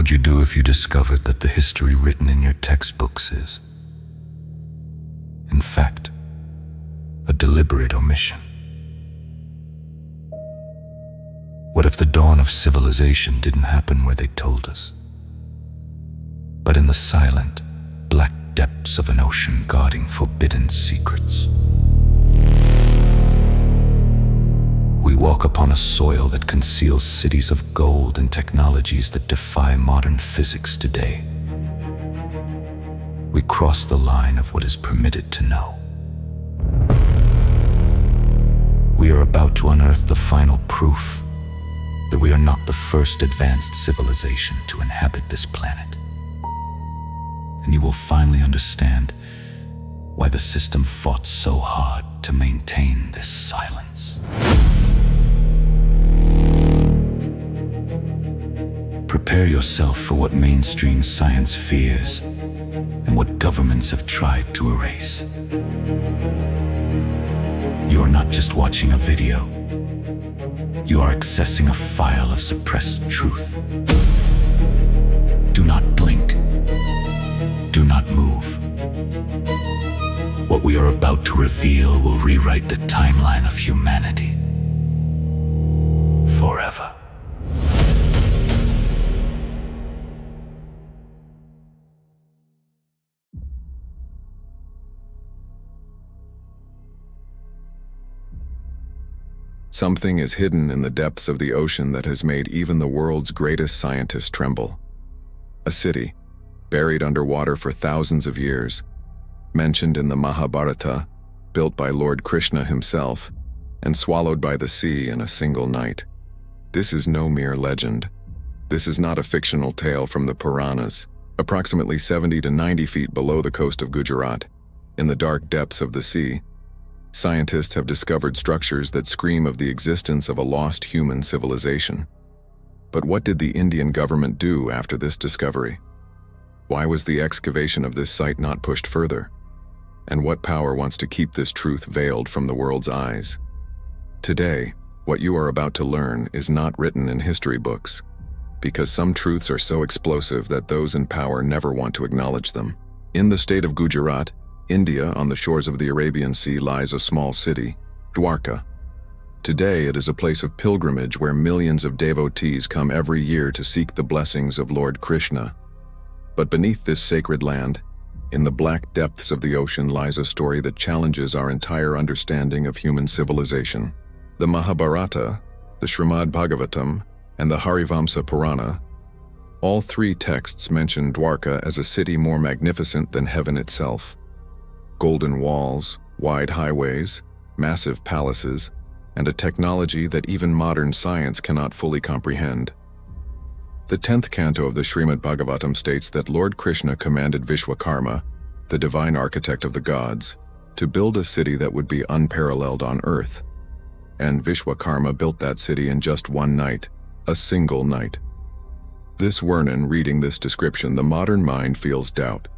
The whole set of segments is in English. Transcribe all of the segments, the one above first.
would you do if you discovered that the history written in your textbooks is, in fact, a deliberate omission? What if the dawn of civilization didn't happen where they told us, but in the silent, black depths of an ocean guarding forbidden secrets? We walk upon a soil that conceals cities of gold and technologies that defy modern physics today. We cross the line of what is permitted to know. We are about to unearth the final proof that we are not the first advanced civilization to inhabit this planet. And you will finally understand why the system fought so hard to maintain this silence. Prepare yourself for what mainstream science fears and what governments have tried to erase. You are not just watching a video. You are accessing a file of suppressed truth. Do not blink. Do not move. What we are about to reveal will rewrite the timeline of humanity forever. Something is hidden in the depths of the ocean that has made even the world's greatest scientists tremble. A city, buried underwater for thousands of years, mentioned in the Mahabharata, built by Lord Krishna himself, and swallowed by the sea in a single night. This is no mere legend. This is not a fictional tale from the Puranas. Approximately 70 to 90 feet below the coast of Gujarat, in the dark depths of the sea, scientists have discovered structures that scream of the existence of a lost human civilization. But what did the Indian government do after this discovery? Why was the excavation of this site not pushed further? And what power wants to keep this truth veiled from the world's eyes? Today, what you are about to learn is not written in history books, because some truths are so explosive that those in power never want to acknowledge them. In the state of Gujarat, India, on the shores of the Arabian Sea, lies a small city, Dwarka. Today, it is a place of pilgrimage where millions of devotees come every year to seek the blessings of Lord Krishna. But beneath this sacred land, in the black depths of the ocean, lies a story that challenges our entire understanding of human civilization. The Mahabharata, the Srimad Bhagavatam, and the Harivamsa Purana, all three texts mention Dwarka as a city more magnificent than heaven itself. Golden walls, wide highways, massive palaces, and a technology that even modern science cannot fully comprehend. The 10th canto of the Srimad Bhagavatam states that Lord Krishna commanded Vishwakarma, the divine architect of the gods, to build a city that would be unparalleled on earth. And Vishwakarma built that city in just one night, a single night. This Vernon, reading this description, the modern mind feels doubt.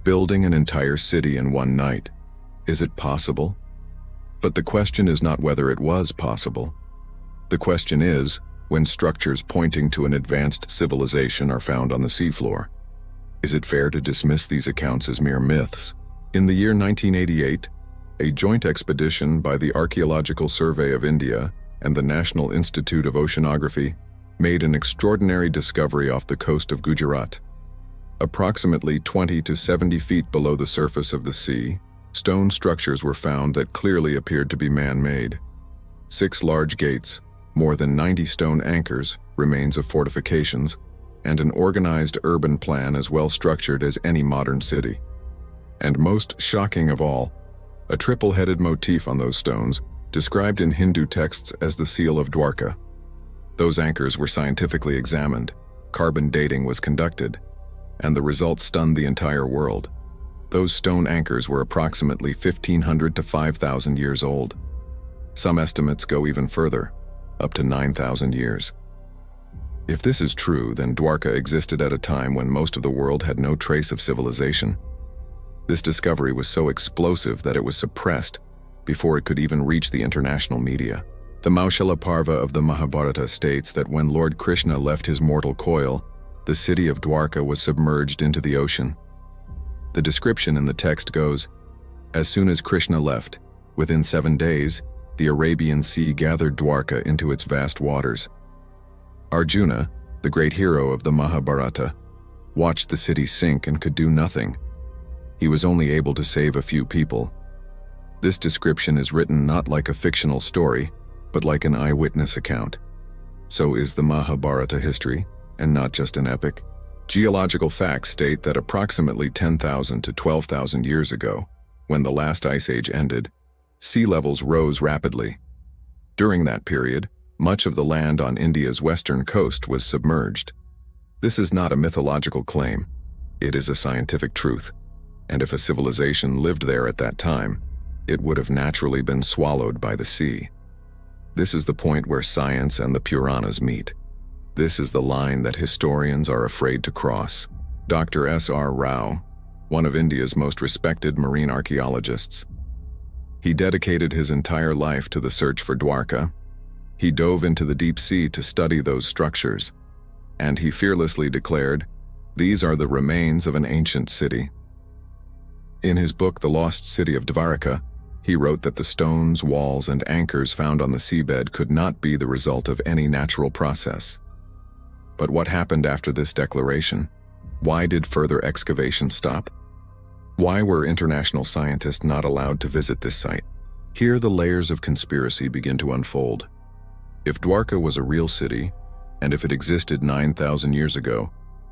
Building an entire city in one night. Is it possible? But the question is not whether it was possible. The question is, when structures pointing to an advanced civilization are found on the seafloor, is it fair to dismiss these accounts as mere myths? In the year 1988, a joint expedition by the Archaeological Survey of India and the National Institute of Oceanography made an extraordinary discovery off the coast of Gujarat. Approximately 20 to 70 feet below the surface of the sea, stone structures were found that clearly appeared to be man-made. 6 large gates, more than 90 stone anchors, remains of fortifications, and an organized urban plan as well structured as any modern city. And most shocking of all, a triple-headed motif on those stones, described in Hindu texts as the seal of Dwarka. Those anchors were scientifically examined, carbon dating was conducted, and the results stunned the entire world. Those stone anchors were approximately 1,500 to 5,000 years old. Some estimates go even further, up to 9,000 years. If this is true, then Dwarka existed at a time when most of the world had no trace of civilization. This discovery was so explosive that it was suppressed before it could even reach the international media. The Maushala Parva of the Mahabharata states that when Lord Krishna left his mortal coil, the city of Dwarka was submerged into the ocean. The description in the text goes, "As soon as Krishna left, within 7 days, the Arabian Sea gathered Dwarka into its vast waters." Arjuna, the great hero of the Mahabharata, watched the city sink and could do nothing. He was only able to save a few people. This description is written not like a fictional story, but like an eyewitness account. So is the Mahabharata history, and not just an epic. Geological facts state that approximately 10,000 to 12,000 years ago, when the last ice age ended, sea levels rose rapidly. During that period, much of the land on India's western coast was submerged. This is not a mythological claim. It is a scientific truth. And if a civilization lived there at that time, it would have naturally been swallowed by the sea. This is the point where science and the Puranas meet. This is the line that historians are afraid to cross. Dr. S.R. Rao, one of India's most respected marine archaeologists, he dedicated his entire life to the search for Dwarka. He dove into the deep sea to study those structures, and he fearlessly declared, "These are the remains of an ancient city." In his book, The Lost City of Dwarka, he wrote that the stones, walls, and anchors found on the seabed could not be the result of any natural process. But what happened after this declaration? Why did further excavation stop? Why were international scientists not allowed to visit this site? Here the layers of conspiracy begin to unfold. If Dwarka was a real city, and if it existed 9,000 years ago,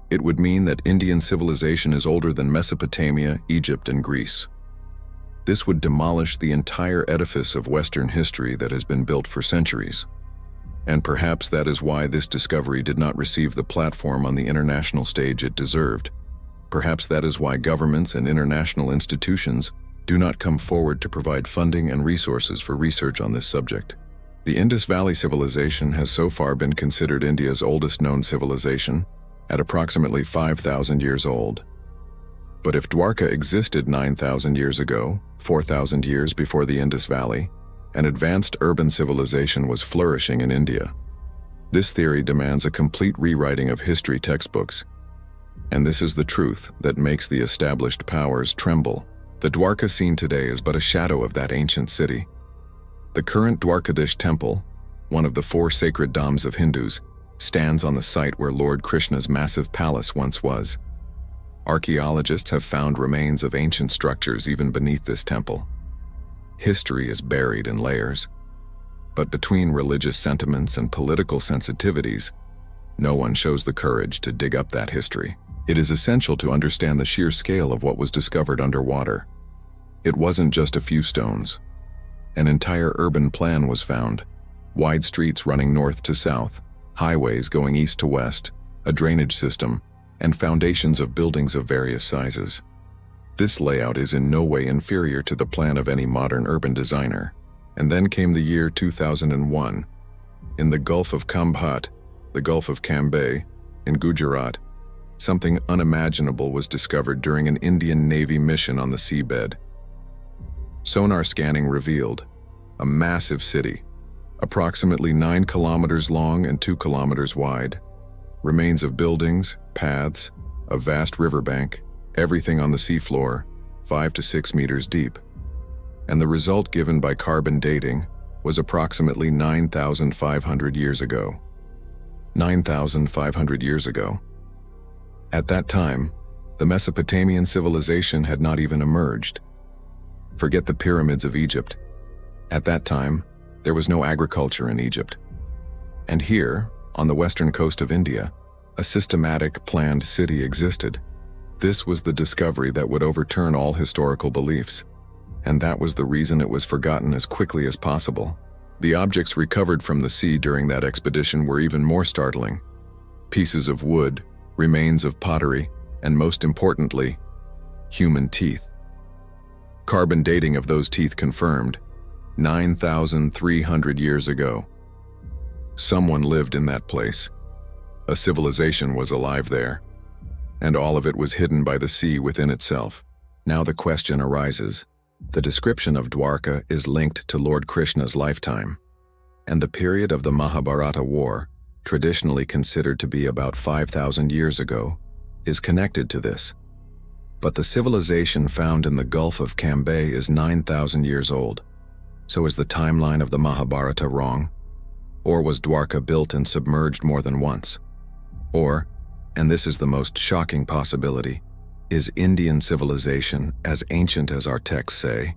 it would mean that Indian civilization is older than Mesopotamia, Egypt, and Greece. This would demolish the entire edifice of Western history that has been built for centuries. And perhaps that is why this discovery did not receive the platform on the international stage it deserved. Perhaps that is why governments and international institutions do not come forward to provide funding and resources for research on this subject. The Indus Valley Civilization has so far been considered India's oldest known civilization, at approximately 5,000 years old. But if Dwarka existed 9,000 years ago, 4,000 years before the Indus Valley, an advanced urban civilization was flourishing in India. This theory demands a complete rewriting of history textbooks. And this is the truth that makes the established powers tremble. The Dwarka seen today is but a shadow of that ancient city. The current Dwarkadish temple, one of the 4 sacred dhams of Hindus, stands on the site where Lord Krishna's massive palace once was. Archaeologists have found remains of ancient structures even beneath this temple. History is buried in layers. But between religious sentiments and political sensitivities, no one shows the courage to dig up that history. It is essential to understand the sheer scale of what was discovered underwater. It wasn't just a few stones. An entire urban plan was found. Wide streets running north to south, highways going east to west, a drainage system, and foundations of buildings of various sizes. This layout is in no way inferior to the plan of any modern urban designer. And then came the year 2001. In the Gulf of Khambhat, the Gulf of Cambay, in Gujarat, something unimaginable was discovered during an Indian Navy mission on the seabed. Sonar scanning revealed a massive city, approximately 9 kilometers long and 2 kilometers wide. Remains of buildings, paths, a vast riverbank, everything on the seafloor, 5 to 6 meters deep. And the result given by carbon dating was approximately 9,500 years ago. 9,500 years ago. At that time, the Mesopotamian civilization had not even emerged. Forget the pyramids of Egypt. At that time, there was no agriculture in Egypt. And here, on the western coast of India, a systematic, planned city existed. This was the discovery that would overturn all historical beliefs. And that was the reason it was forgotten as quickly as possible. The objects recovered from the sea during that expedition were even more startling. Pieces of wood, remains of pottery, and most importantly, human teeth. Carbon dating of those teeth confirmed 9,300 years ago. Someone lived in that place. A civilization was alive there, and all of it was hidden by the sea within itself. Now the question arises. The description of Dwarka is linked to Lord Krishna's lifetime, and the period of the Mahabharata war traditionally considered to be about 5,000 years ago, is connected to this. But the civilization found in the Gulf of Cambay is 9,000 years old. So is the timeline of the Mahabharata wrong? Or was Dwarka built and submerged more than once? Or, and this is the most shocking possibility, is Indian civilization as ancient as our texts say,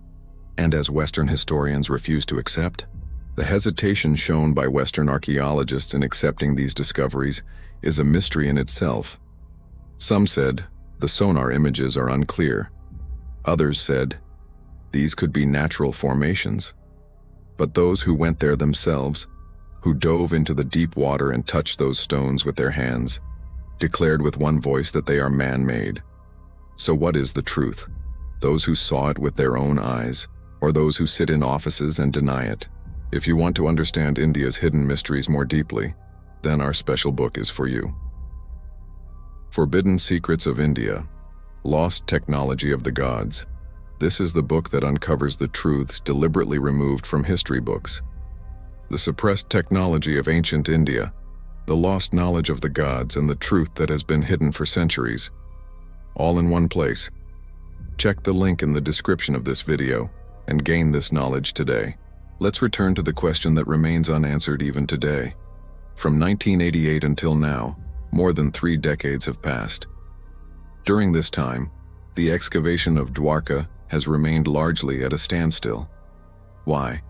and as Western historians refuse to accept? The hesitation shown by Western archaeologists in accepting these discoveries is a mystery in itself. Some said, the sonar images are unclear. Others said, these could be natural formations. But those who went there themselves, who dove into the deep water and touched those stones with their hands, declared with one voice that they are man-made. So what is the truth? Those who saw it with their own eyes, or those who sit in offices and deny it? If you want to understand India's hidden mysteries more deeply, then our special book is for you. Forbidden Secrets of India, Lost Technology of the Gods. This is the book that uncovers the truths deliberately removed from history books. The suppressed technology of ancient India, the lost knowledge of the gods, and the truth that has been hidden for centuries. All in one place. Check the link in the description of this video and gain this knowledge today. Let's return to the question that remains unanswered even today. From 1988 until now, more than 3 decades have passed. During this time, the excavation of Dwarka has remained largely at a standstill. Why?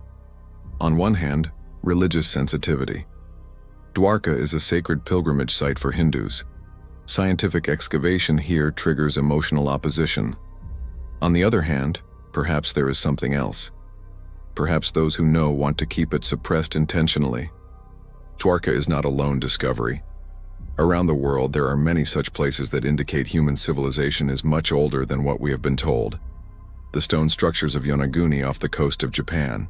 On one hand, religious sensitivity. Dwarka is a sacred pilgrimage site for Hindus. Scientific excavation here triggers emotional opposition. On the other hand, perhaps there is something else. Perhaps those who know want to keep it suppressed intentionally. Dwarka is not a lone discovery. Around the world, there are many such places that indicate human civilization is much older than what we have been told. The stone structures of Yonaguni off the coast of Japan,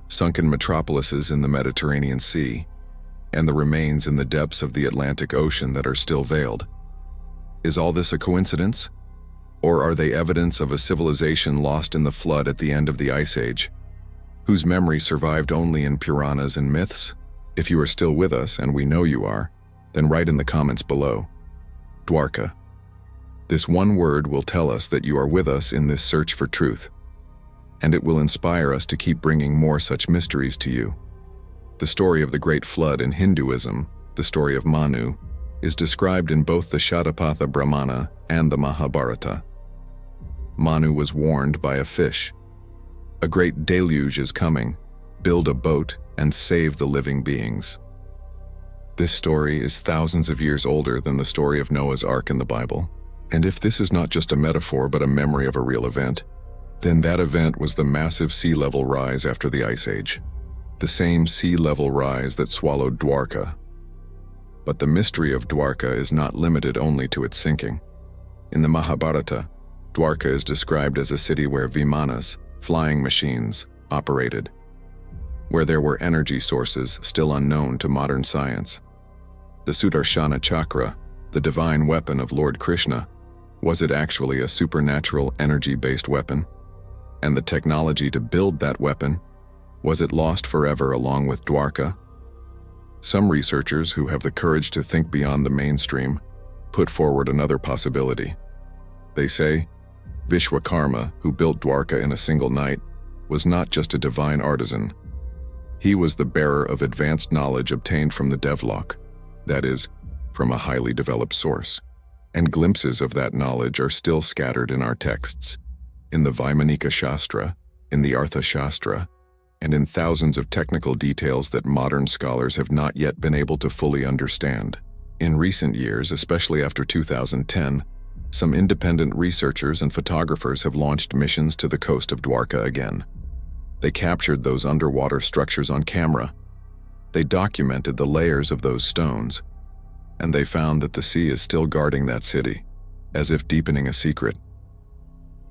sunken metropolises in the Mediterranean Sea, and the remains in the depths of the Atlantic Ocean that are still veiled. Is all this a coincidence? Or are they evidence of a civilization lost in the flood at the end of the Ice Age, whose memory survived only in Puranas and myths? If you are still with us, and we know you are, then write in the comments below, Dwarka. This one word will tell us that you are with us in this search for truth, and it will inspire us to keep bringing more such mysteries to you. The story of the Great Flood in Hinduism, the story of Manu, is described in both the Shatapatha Brahmana and the Mahabharata. Manu was warned by a fish. A great deluge is coming. Build a boat and save the living beings. This story is thousands of years older than the story of Noah's Ark in the Bible. And if this is not just a metaphor but a memory of a real event, then that event was the massive sea level rise after the Ice Age. The same sea level rise that swallowed Dwarka. But the mystery of Dwarka is not limited only to its sinking. In the Mahabharata, Dwarka is described as a city where Vimanas, flying machines, operated, where there were energy sources still unknown to modern science. The Sudarshana Chakra, the divine weapon of Lord Krishna, was it actually a supernatural energy-based weapon? And the technology to build that weapon, was it lost forever along with Dwarka? Some researchers who have the courage to think beyond the mainstream put forward another possibility. They say, Vishwakarma, who built Dwarka in a single night, was not just a divine artisan. He was the bearer of advanced knowledge obtained from the Devlock, that is, from a highly developed source. And glimpses of that knowledge are still scattered in our texts, in the Vaimanika Shastra, in the Artha Shastra, and in thousands of technical details that modern scholars have not yet been able to fully understand. In recent years, especially after 2010, some independent researchers and photographers have launched missions to the coast of Dwarka again. They captured those underwater structures on camera. They documented the layers of those stones, and they found that the sea is still guarding that city, as if deepening a secret.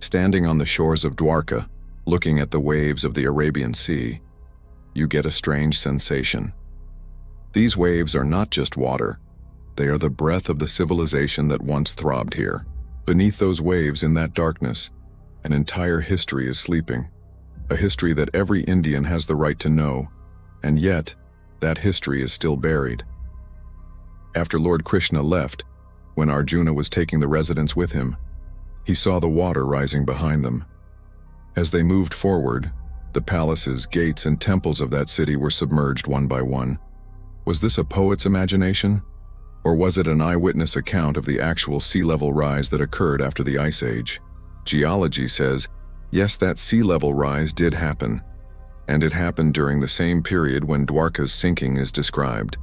Standing on the shores of Dwarka, looking at the waves of the Arabian Sea, you get a strange sensation. These waves are not just water, they are the breath of the civilization that once throbbed here. Beneath those waves in that darkness, an entire history is sleeping, a history that every Indian has the right to know, and yet, that history is still buried. After Lord Krishna left, when Arjuna was taking the residents with him, he saw the water rising behind them. As they moved forward, the palaces, gates, and temples of that city were submerged one by one. Was this a poet's imagination? Or was it an eyewitness account of the actual sea level rise that occurred after the Ice Age? Geology says, yes, that sea level rise did happen, and it happened during the same period when Dwarka's sinking is described.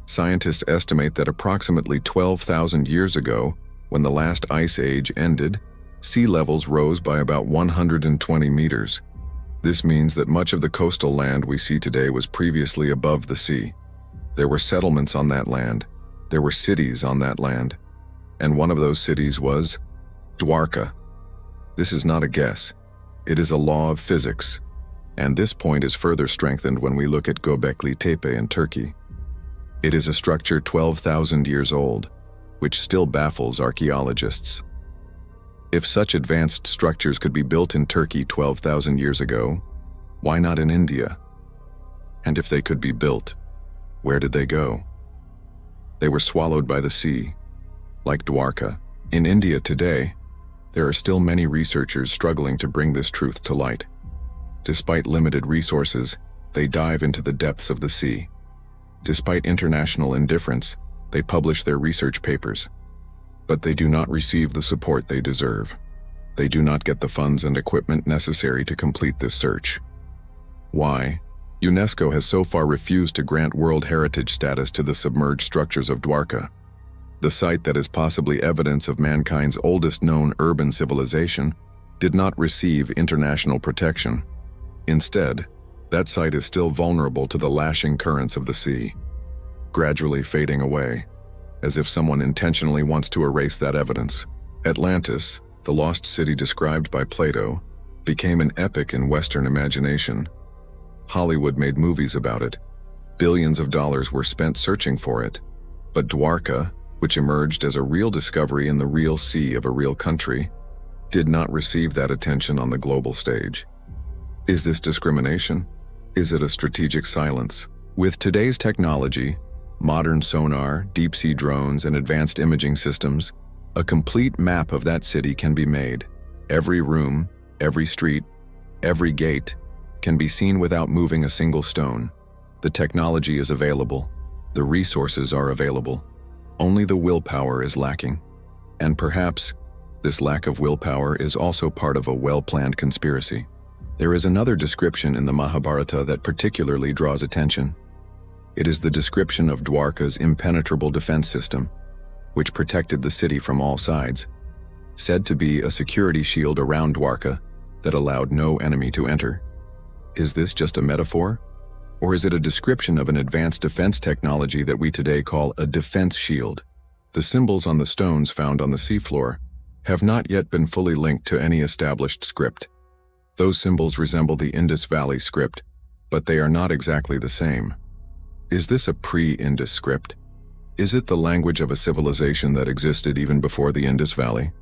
Scientists estimate that approximately 12,000 years ago, when the last ice age ended, sea levels rose by about 120 meters. This means that much of the coastal land we see today was previously above the sea. There were settlements on that land. There were cities on that land. And one of those cities was Dwarka. This is not a guess. It is a law of physics. And this point is further strengthened when we look at Göbekli Tepe in Turkey. It is a structure 12,000 years old, which still baffles archaeologists. If such advanced structures could be built in Turkey 12,000 years ago, why not in India? And if they could be built, where did they go? They were swallowed by the sea, like Dwarka. In India today, there are still many researchers struggling to bring this truth to light. Despite limited resources, they dive into the depths of the sea. Despite international indifference, they publish their research papers. But they do not receive the support they deserve. They do not get the funds and equipment necessary to complete this search. Why? UNESCO has so far refused to grant World Heritage status to the submerged structures of Dwarka. The site that is possibly evidence of mankind's oldest known urban civilization did not receive international protection. Instead, that site is still vulnerable to the lashing currents of the sea, gradually fading away, as if someone intentionally wants to erase that evidence. Atlantis, the lost city described by Plato, became an epic in Western imagination. Hollywood made movies about it. Billions of dollars were spent searching for it. But Dwarka, which emerged as a real discovery in the real sea of a real country, did not receive that attention on the global stage. Is this discrimination? Is it a strategic silence? With today's technology, modern sonar, deep-sea drones, and advanced imaging systems, a complete map of that city can be made. Every room, every street, every gate can be seen without moving a single stone. The technology is available. The resources are available. Only the willpower is lacking. And perhaps this lack of willpower is also part of a well-planned conspiracy. There is another description in the Mahabharata that particularly draws attention. It is the description of Dwarka's impenetrable defense system, which protected the city from all sides, said to be a security shield around Dwarka that allowed no enemy to enter. Is this just a metaphor? Or is it a description of an advanced defense technology that we today call a defense shield? The symbols on the stones found on the seafloor have not yet been fully linked to any established script. Those symbols resemble the Indus Valley script, but they are not exactly the same. Is this a pre-Indus script? Is it the language of a civilization that existed even before the Indus Valley?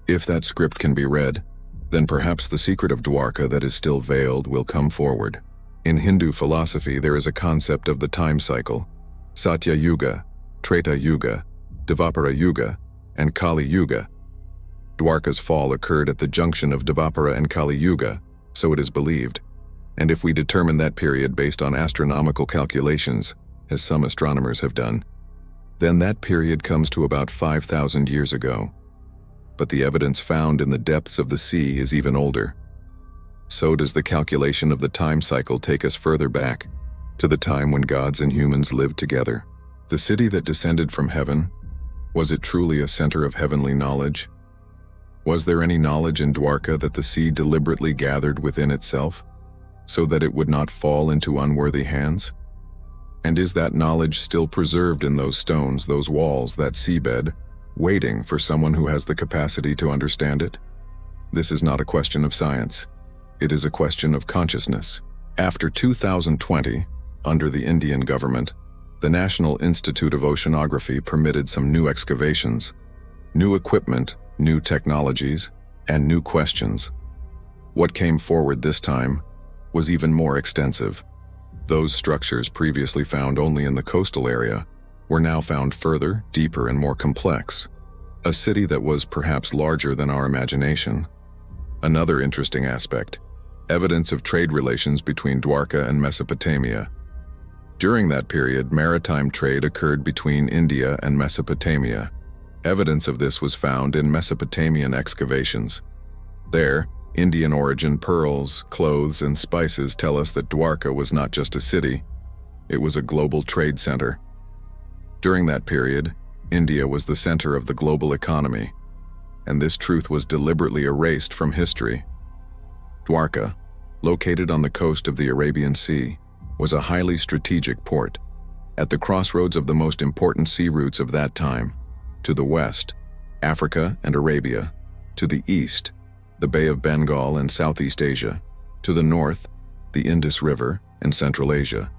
If that script can be read, then perhaps the secret of Dwarka that is still veiled will come forward. In Hindu philosophy, there is a concept of the time cycle: Satya Yuga, Treta Yuga, Dvapara Yuga, and Kali Yuga. Dwarka's fall occurred at the junction of Dvapara and Kali Yuga, so it is believed. And if we determine that period based on astronomical calculations, as some astronomers have done, then that period comes to about 5,000 years ago. But the evidence found in the depths of the sea is even older. So does the calculation of the time cycle take us further back, to the time when gods and humans lived together. The city that descended from heaven, was it truly a center of heavenly knowledge? Was there any knowledge in Dwarka that the sea deliberately gathered within itself, so that it would not fall into unworthy hands? And is that knowledge still preserved in those stones, those walls, that seabed, waiting for someone who has the capacity to understand it? This is not a question of science. It is a question of consciousness. After 2020, under the Indian government, the National Institute of Oceanography permitted some new excavations, new equipment, new technologies, and new questions. What came forward this time was even more extensive. Those structures previously found only in the coastal area were now found further, deeper, and more complex. A city that was perhaps larger than our imagination. Another interesting aspect: evidence of trade relations between Dwarka and Mesopotamia. During that period, maritime trade occurred between India and Mesopotamia. Evidence of this was found in Mesopotamian excavations. There, Indian origin pearls, clothes, and spices tell us that Dwarka was not just a city, it was a global trade center. During that period, India was the center of the global economy, and this truth was deliberately erased from history. Dwarka, located on the coast of the Arabian Sea, was a highly strategic port, at the crossroads of the most important sea routes of that time. To the west, Africa and Arabia; to the east, the Bay of Bengal and Southeast Asia; to the north, the Indus River and Central Asia.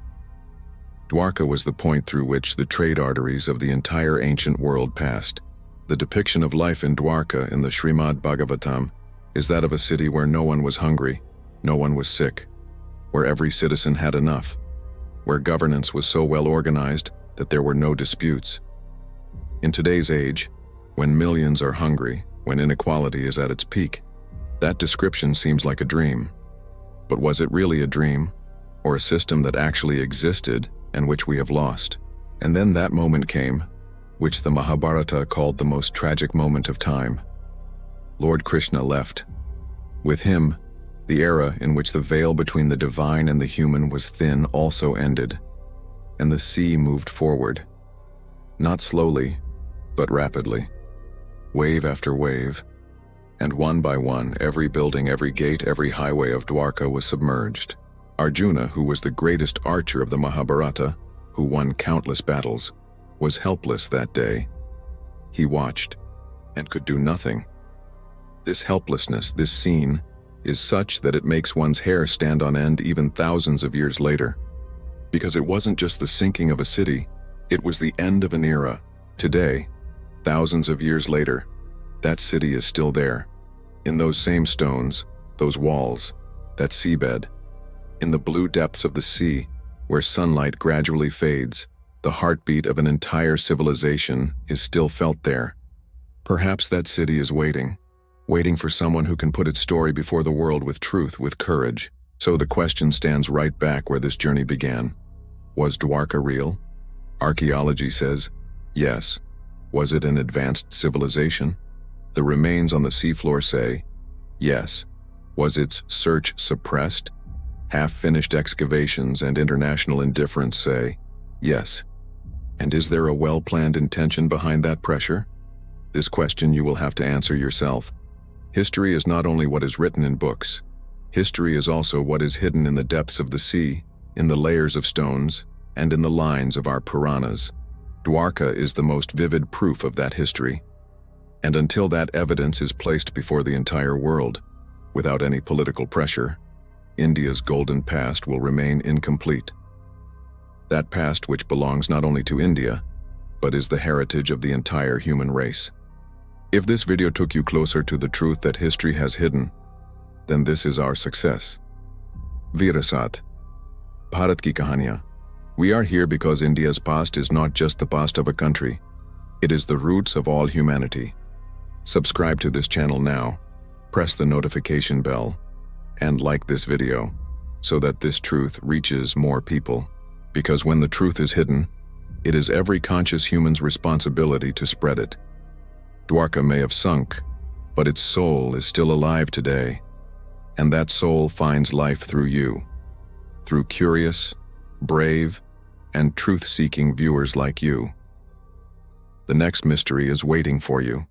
Dwarka was the point through which the trade arteries of the entire ancient world passed. The depiction of life in Dwarka in the Srimad Bhagavatam is that of a city where no one was hungry, no one was sick, where every citizen had enough, where governance was so well organized that there were no disputes. In today's age, when millions are hungry, when inequality is at its peak, that description seems like a dream. But was it really a dream, or a system that actually existed and which we have lost? And then that moment came, which the Mahabharata called the most tragic moment of time. Lord Krishna left. With him, the era in which the veil between the divine and the human was thin also ended, and the sea moved forward. Not slowly, but rapidly. Wave after wave, and one by one, every building, every gate, every highway of Dwarka was submerged. Arjuna, who was the greatest archer of the Mahabharata, who won countless battles, was helpless that day. He watched, and could do nothing. This helplessness, this scene, is such that it makes one's hair stand on end even thousands of years later. Because it wasn't just the sinking of a city, it was the end of an era. Today, thousands of years later, that city is still there. In those same stones, those walls, that seabed. In the blue depths of the sea, where sunlight gradually fades, the heartbeat of an entire civilization is still felt there. Perhaps that city is waiting for someone who can put its story before the world with truth, with courage. So the question stands right back where this journey began. Was Dwarka real? Archaeology says, yes. Was it an advanced civilization? The remains on the seafloor say, yes. Was its search suppressed? Half-finished excavations and international indifference say, yes. And is there a well-planned intention behind that pressure? This question you will have to answer yourself. History is not only what is written in books. History is also what is hidden in the depths of the sea, in the layers of stones, and in the lines of our Puranas. Dwarka is the most vivid proof of that history. And until that evidence is placed before the entire world, without any political pressure, India's golden past will remain incomplete. That past which belongs not only to India, but is the heritage of the entire human race. If this video took you closer to the truth that history has hidden, then this is our success. Virasat, Bharat ki kahaniyan. We are here because India's past is not just the past of a country. It is the roots of all humanity. Subscribe to this channel now, press the notification bell, and like this video, so that this truth reaches more people. Because when the truth is hidden, it is every conscious human's responsibility to spread it. Dwarka may have sunk, but its soul is still alive today. And that soul finds life through you, through curious, brave, and truth-seeking viewers like you. The next mystery is waiting for you.